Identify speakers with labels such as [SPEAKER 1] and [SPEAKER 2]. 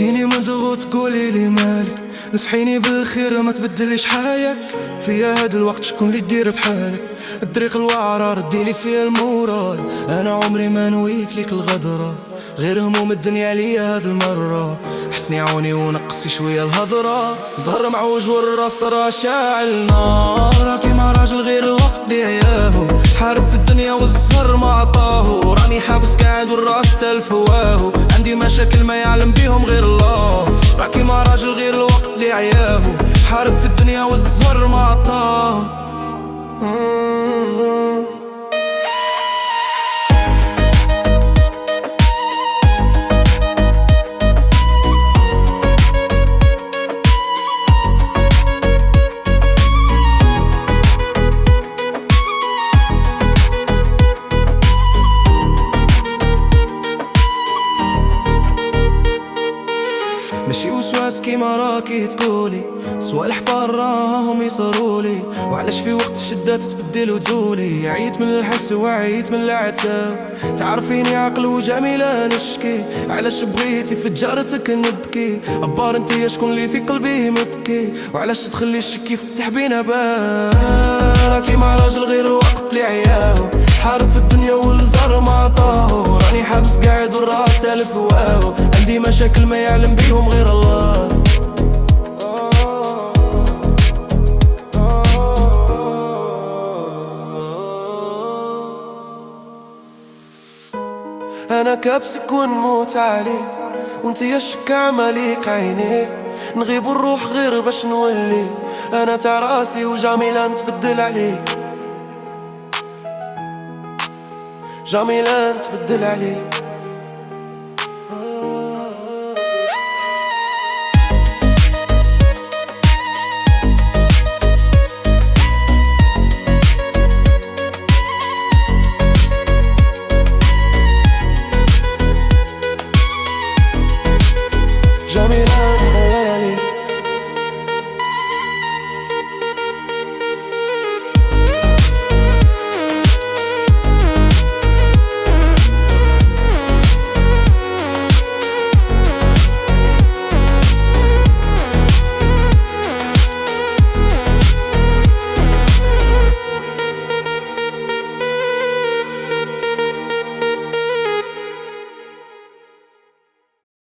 [SPEAKER 1] شفتيني مضغوط قولي لي مالك، نصحيني بالخير ما تبدليش حالك. فيا هاد الوقت شكون اللي يدير بحالك؟ الطريق الوعرة رديلي فيها المورال. انا عمري ما نويت ليك الغدرة، غير هموم الدنيا ليا هاد المرة. حسني عوني ونقصي شوية الهضرة، زهر معوج والراس راه شاعل نار. راكي ما راجل غير الوقت ضيعياهو، حارب في الدنيا والزهر ما عطاهو. راني حابس قاعد والراس تلف هواهو، عندي مشاكل ما يعلم بيهم غير الله. راكي ما راجل غير الوقت ضيعياهو، حارب في الدنيا والزهر ما عطاهو. ماشي وسواس كيما راكي تقولي، صوالح براهم يصرولي. وعلاش في وقت الشدات تبدل وتزولي؟ عيت من الحس وعيت من العتاب، تعرفيني عقل وجميلة نشكي. علاش بغيتي في جارتك نبكي؟ عبار انتيا شكون اللي في قلبي مبكي؟ وعلاش تخلي الشك يفتح بينا باب؟ راكي مع راجل غير الوقت اللي عياهو، حارب في الدنيا والزهر ما عطاهو. راني حابس قاعد والراس تالف هواهو، عندي مشاكل ما يعلم بيهم غير الله. انا كابسك ونموت عليك، وانت يشك عماليك عينيك. نغيب ونروح غير باش نولي، انا تاع راسي وجميلة نتبدل عليك، جميلة نتبدل عليك.